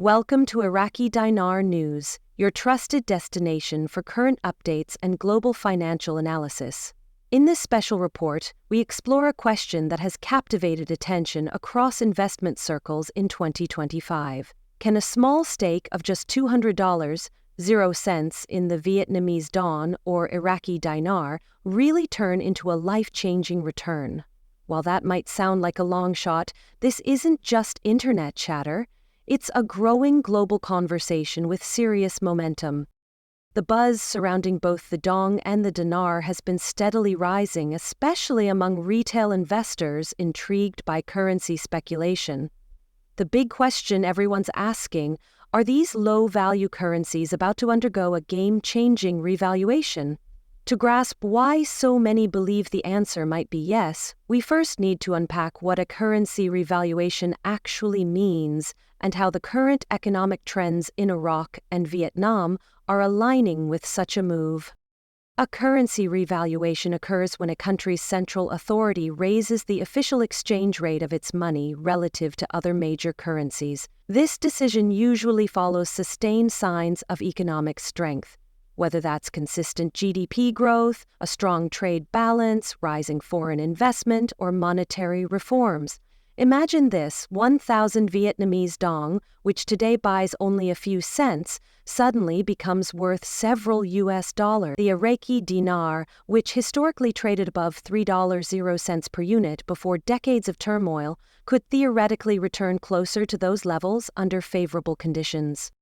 Welcome to Iraqi Dinar News, your trusted destination for current updates and global financial analysis. In this special report, we explore a question that has captivated attention across investment circles in 2025. Can a small stake of just $200, 0 cents in the Vietnamese dong or Iraqi dinar really turn into a life-changing return? While that might sound like a long shot, this isn't just internet chatter. It's a growing global conversation with serious momentum. The buzz surrounding both the dong and the dinar has been steadily rising, especially among retail investors intrigued by currency speculation. The big question everyone's asking, are these low-value currencies about to undergo a game-changing revaluation? To grasp why so many believe the answer might be yes, we first need to unpack what a currency revaluation actually means and how the current economic trends in Iraq and Vietnam are aligning with such a move. A currency revaluation occurs when a country's central authority raises the official exchange rate of its money relative to other major currencies. This decision usually follows sustained signs of economic strength, whether that's consistent GDP growth, a strong trade balance, rising foreign investment, or monetary reforms. Imagine this: 1,000 Vietnamese dong, which today buys only a few cents, suddenly becomes worth several US dollars. The Iraqi dinar, which historically traded above $3.00 per unit before decades of turmoil, could theoretically return closer to those levels under favorable conditions.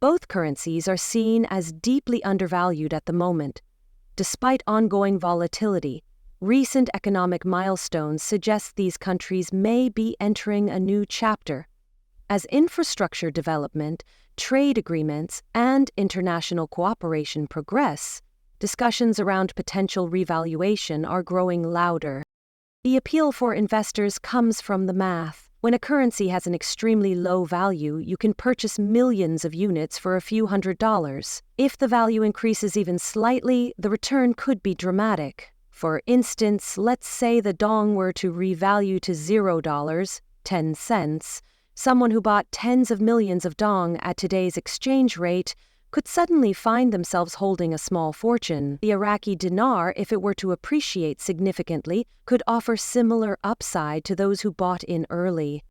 Both currencies are seen as deeply undervalued at the moment. Despite ongoing volatility, recent economic milestones suggest these countries may be entering a new chapter. As infrastructure development, trade agreements, and international cooperation progress, discussions around potential revaluation are growing louder. The appeal for investors comes from the math. When a currency has an extremely low value, you can purchase millions of units for a few $100s. If the value increases even slightly, the return could be dramatic. For instance, let's say the dong were to revalue to $0, 10 cents. Someone who bought tens of millions of dong at today's exchange rate could suddenly find themselves holding a small fortune. The Iraqi dinar, if it were to appreciate significantly, could offer similar upside to those who bought in early.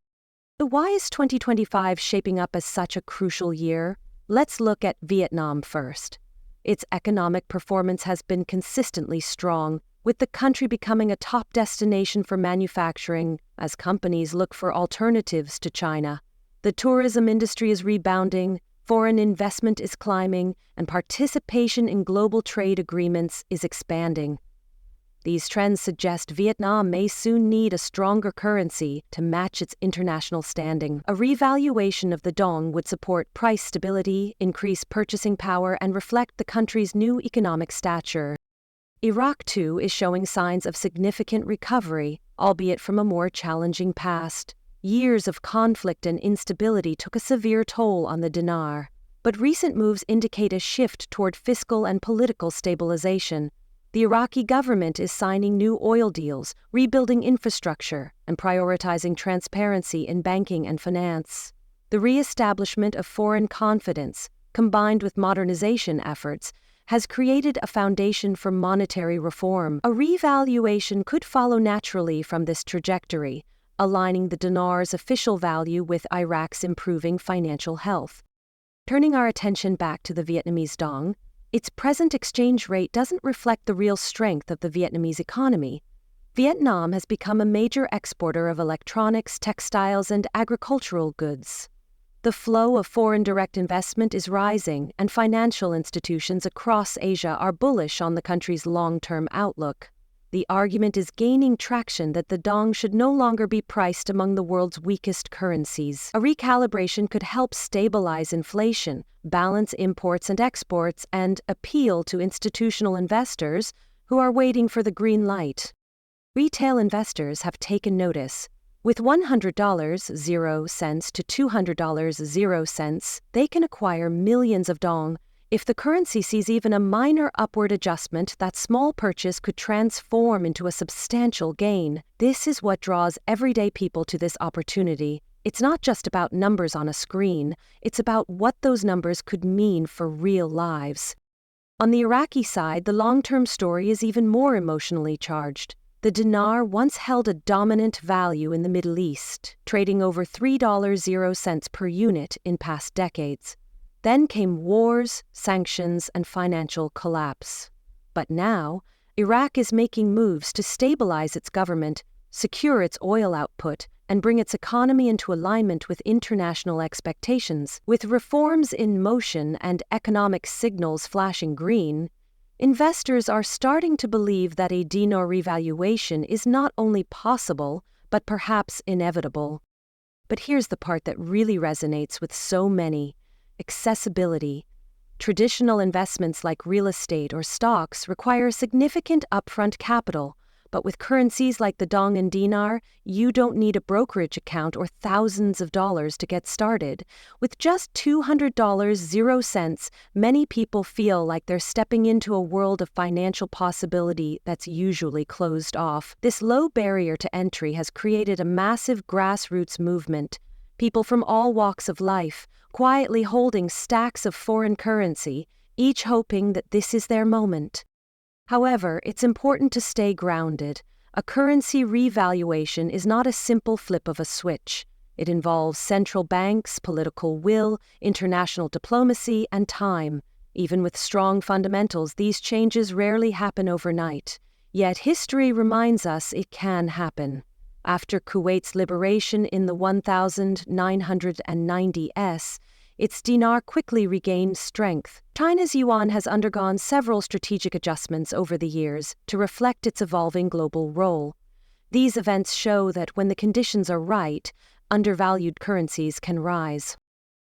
So why is 2025 shaping up as such a crucial year? Let's look at Vietnam first. Its economic performance has been consistently strong, with the country becoming a top destination for manufacturing as companies look for alternatives to China. The tourism industry is rebounding, foreign investment is climbing, and participation in global trade agreements is expanding. These trends suggest Vietnam may soon need a stronger currency to match its international standing. A revaluation of the dong would support price stability, increase purchasing power, and reflect the country's new economic stature. Iraq, too, is showing signs of significant recovery, albeit from a more challenging past. Years of conflict and instability took a severe toll on the dinar, but recent moves indicate a shift toward fiscal and political stabilization. The Iraqi government is signing new oil deals, rebuilding infrastructure, and prioritizing transparency in banking and finance. The re-establishment of foreign confidence, combined with modernization efforts, has created a foundation for monetary reform. A revaluation could follow naturally from this trajectory, aligning the dinar's official value with Iraq's improving financial health. Turning our attention back to the Vietnamese dong, its present exchange rate doesn't reflect the real strength of the Vietnamese economy. Vietnam has become a major exporter of electronics, textiles, and agricultural goods. The flow of foreign direct investment is rising, and financial institutions across Asia are bullish on the country's long-term outlook. The argument is gaining traction that the dong should no longer be priced among the world's weakest currencies. A recalibration could help stabilize inflation, balance imports and exports, and appeal to institutional investors who are waiting for the green light. Retail investors have taken notice. With $100, 0 cents to $200, 0 cents, they can acquire millions of dong. If the currency sees even a minor upward adjustment, that small purchase could transform into a substantial gain. This is what draws everyday people to this opportunity. It's not just about numbers on a screen, it's about what those numbers could mean for real lives. On the Iraqi side, the long-term story is even more emotionally charged. The dinar once held a dominant value in the Middle East, trading over $3.00 per unit in past decades. Then came wars, sanctions, and financial collapse. But now, Iraq is making moves to stabilize its government, secure its oil output, and bring its economy into alignment with international expectations. With reforms in motion and economic signals flashing green, investors are starting to believe that a dinar revaluation is not only possible, but perhaps inevitable. But here's the part that really resonates with so many: accessibility. Traditional investments like real estate or stocks require significant upfront capital, but with currencies like the dong and dinar, you don't need a brokerage account or thousands of dollars to get started. With just $200.00, many people feel like they're stepping into a world of financial possibility that's usually closed off. This low barrier to entry has created a massive grassroots movement. People from all walks of life, quietly holding stacks of foreign currency, each hoping that this is their moment. However, it's important to stay grounded. A currency revaluation is not a simple flip of a switch. It involves central banks, political will, international diplomacy, and time. Even with strong fundamentals, these changes rarely happen overnight. Yet history reminds us it can happen. After Kuwait's liberation in the 1990s, its dinar quickly regained strength. China's yuan has undergone several strategic adjustments over the years to reflect its evolving global role. These events show that when the conditions are right, undervalued currencies can rise.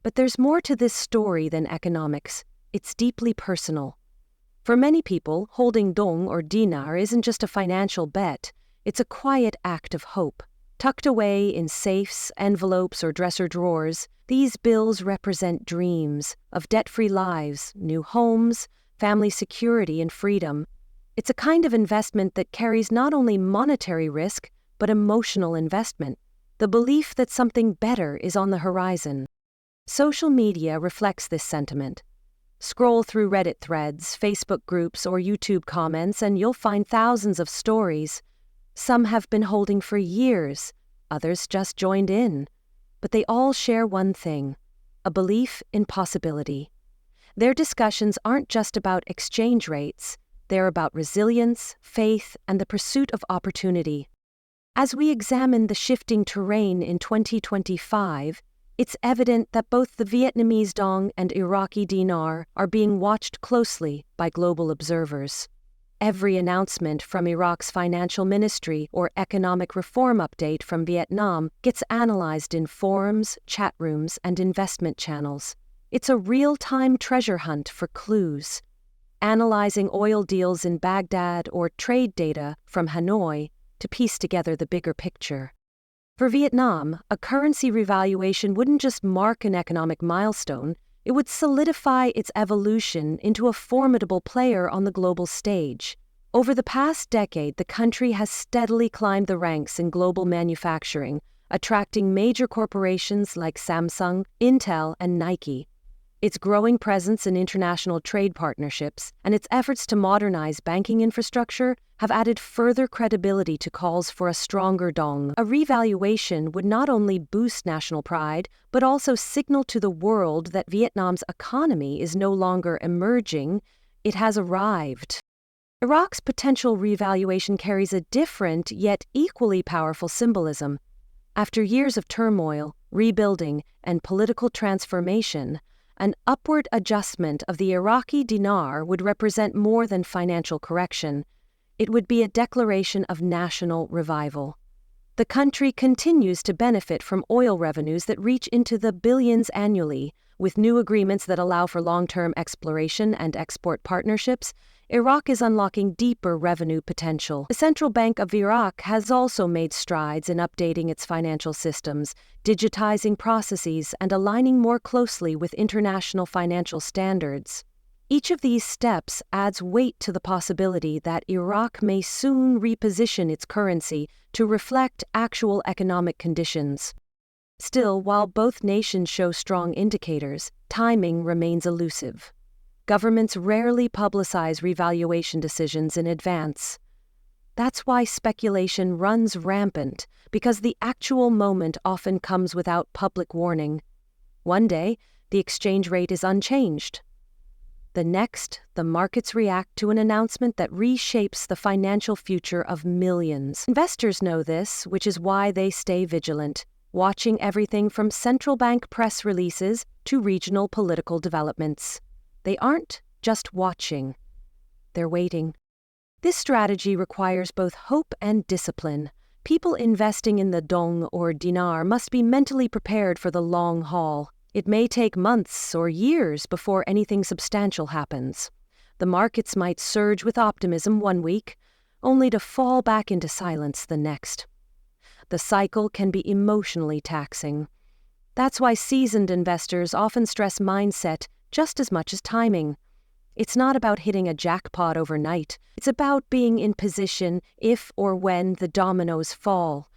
But there's more to this story than economics. It's deeply personal. For many people, holding dong or dinar isn't just a financial bet, it's a quiet act of hope. Tucked away in safes, envelopes, or dresser drawers, these bills represent dreams of debt-free lives, new homes, family security, and freedom. It's a kind of investment that carries not only monetary risk, but emotional investment, the belief that something better is on the horizon. Social media reflects this sentiment. Scroll through Reddit threads, Facebook groups, or YouTube comments, and you'll find thousands of stories. Some have been holding for years, others just joined in. But they all share one thing: a belief in possibility. Their discussions aren't just about exchange rates, they're about resilience, faith, and the pursuit of opportunity. As we examine the shifting terrain in 2025, it's evident that both the Vietnamese dong and Iraqi dinar are being watched closely by global observers. Every announcement from Iraq's financial ministry or economic reform update from Vietnam gets analyzed in forums, chat rooms, and investment channels. It's a real-time treasure hunt for clues. Analyzing oil deals in Baghdad or trade data from Hanoi to piece together the bigger picture. For Vietnam, a currency revaluation wouldn't just mark an economic milestone, it would solidify its evolution into a formidable player on the global stage. Over the past decade, the country has steadily climbed the ranks in global manufacturing, attracting major corporations like Samsung, Intel, and Nike. Its growing presence in international trade partnerships and its efforts to modernize banking infrastructure have added further credibility to calls for a stronger dong. A revaluation would not only boost national pride, but also signal to the world that Vietnam's economy is no longer emerging, it has arrived. Iraq's potential revaluation carries a different, yet equally powerful symbolism. After years of turmoil, rebuilding, and political transformation, an upward adjustment of the Iraqi dinar would represent more than financial correction. It would be a declaration of national revival. The country continues to benefit from oil revenues that reach into the billions annually. With new agreements that allow for long-term exploration and export partnerships, Iraq is unlocking deeper revenue potential. The Central Bank of Iraq has also made strides in updating its financial systems, digitizing processes, and aligning more closely with international financial standards. Each of these steps adds weight to the possibility that Iraq may soon reposition its currency to reflect actual economic conditions. Still, while both nations show strong indicators, timing remains elusive. Governments rarely publicize revaluation decisions in advance. That's why speculation runs rampant, because the actual moment often comes without public warning. One day, the exchange rate is unchanged. The next, the markets react to an announcement that reshapes the financial future of millions. Investors know this, which is why they stay vigilant, watching everything from central bank press releases to regional political developments. They aren't just watching, they're waiting. This strategy requires both hope and discipline. People investing in the dong or dinar must be mentally prepared for the long haul. It may take months or years before anything substantial happens. The markets might surge with optimism one week, only to fall back into silence the next. The cycle can be emotionally taxing. That's why seasoned investors often stress mindset just as much as timing. It's not about hitting a jackpot overnight. It's about being in position if or when the dominoes fall.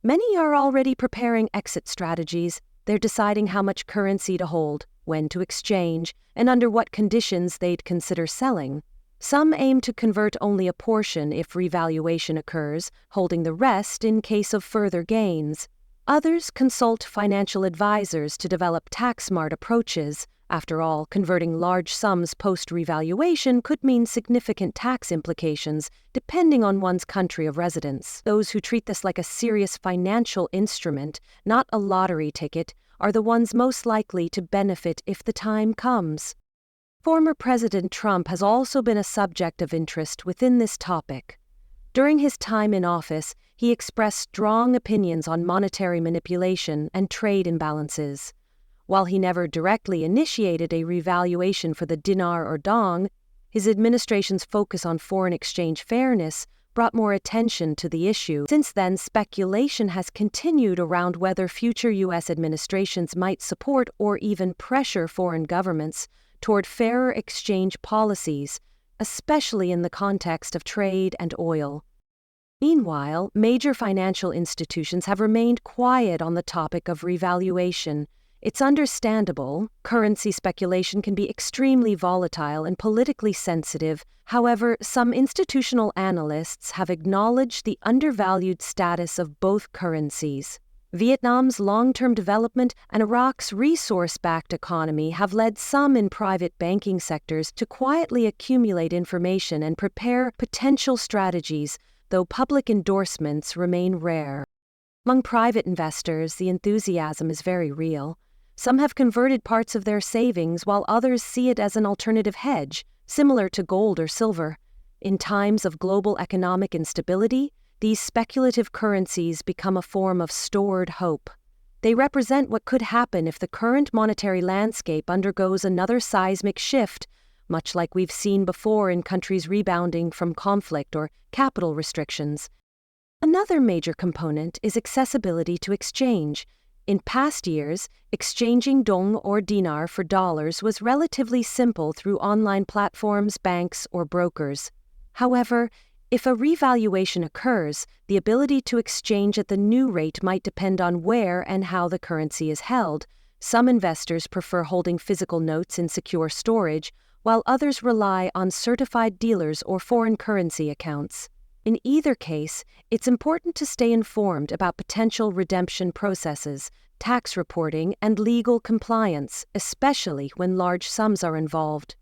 Many are already preparing exit strategies. They're deciding how much currency to hold, when to exchange, and under what conditions they'd consider selling. Some aim to convert only a portion if revaluation occurs, holding the rest in case of further gains. Others consult financial advisors to develop tax-smart approaches. After all, converting large sums post-revaluation could mean significant tax implications, depending on one's country of residence. Those who treat this like a serious financial instrument, not a lottery ticket, are the ones most likely to benefit if the time comes. Former President Trump has also been a subject of interest within this topic. During his time in office, he expressed strong opinions on monetary manipulation and trade imbalances. While he never directly initiated a revaluation for the dinar or dong, his administration's focus on foreign exchange fairness brought more attention to the issue. Since then, speculation has continued around whether future U.S. administrations might support or even pressure foreign governments toward fairer exchange policies, especially in the context of trade and oil. Meanwhile, major financial institutions have remained quiet on the topic of revaluation. It's understandable. Currency speculation can be extremely volatile and politically sensitive. However, some institutional analysts have acknowledged the undervalued status of both currencies. Vietnam's long-term development and Iraq's resource-backed economy have led some in private banking sectors to quietly accumulate information and prepare potential strategies, though public endorsements remain rare. Among private investors, the enthusiasm is very real. Some have converted parts of their savings while others see it as an alternative hedge, similar to gold or silver. In times of global economic instability, these speculative currencies become a form of stored hope. They represent what could happen if the current monetary landscape undergoes another seismic shift, much like we've seen before in countries rebounding from conflict or capital restrictions. Another major component is accessibility to exchange. In past years, exchanging dong or dinar for dollars was relatively simple through online platforms, banks, or brokers. However, if a revaluation occurs, the ability to exchange at the new rate might depend on where and how the currency is held. Some investors prefer holding physical notes in secure storage, while others rely on certified dealers or foreign currency accounts. In either case, it's important to stay informed about potential redemption processes, tax reporting, and legal compliance, especially when large sums are involved.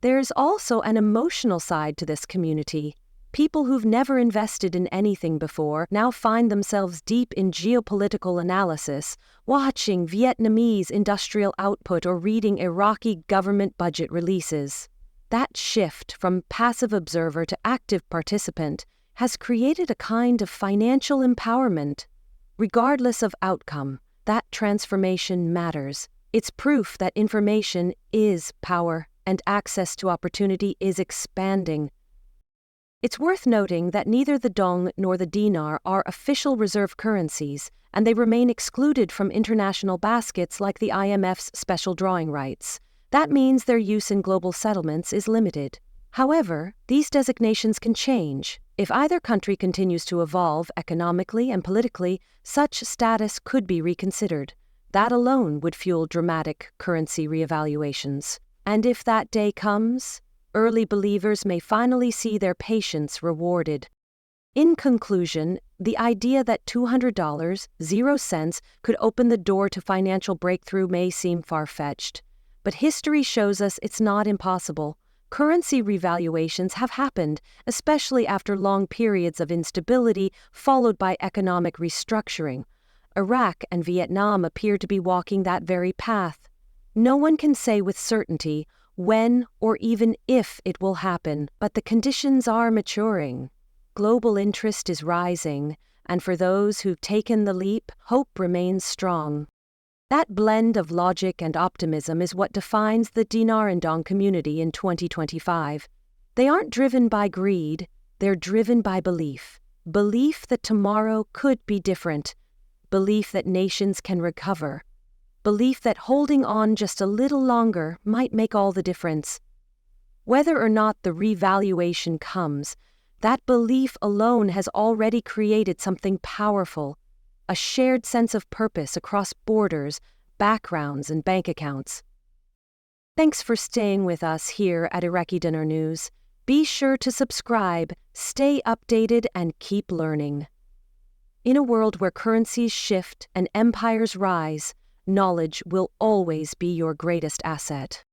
There's also an emotional side to this community. People who've never invested in anything before now find themselves deep in geopolitical analysis, watching Vietnamese industrial output or reading Iraqi government budget releases. That shift from passive observer to active participant has created a kind of financial empowerment. Regardless of outcome, that transformation matters. It's proof that information is power and access to opportunity is expanding. It's worth noting that neither the dong nor the dinar are official reserve currencies, and they remain excluded from international baskets like the IMF's special drawing rights. That means their use in global settlements is limited. However, these designations can change. If either country continues to evolve economically and politically, such status could be reconsidered. That alone would fuel dramatic currency reevaluations. And if that day comes, early believers may finally see their patience rewarded. In conclusion, the idea that $200, 0 cents, could open the door to financial breakthrough may seem far-fetched. But history shows us it's not impossible. Currency revaluations have happened, especially after long periods of instability followed by economic restructuring. Iraq and Vietnam appear to be walking that very path. No one can say with certainty when or even if it will happen, but the conditions are maturing. Global interest is rising, and for those who've taken the leap, hope remains strong. That blend of logic and optimism is what defines the Dinar and Dong community in 2025. They aren't driven by greed, they're driven by belief. Belief that tomorrow could be different. Belief that nations can recover. Belief that holding on just a little longer might make all the difference. Whether or not the revaluation comes, that belief alone has already created something powerful, a shared sense of purpose across borders, backgrounds, and bank accounts. Thanks for staying with us here at Iraqi Dinar News. Be sure to subscribe, stay updated, and keep learning. In a world where currencies shift and empires rise, knowledge will always be your greatest asset.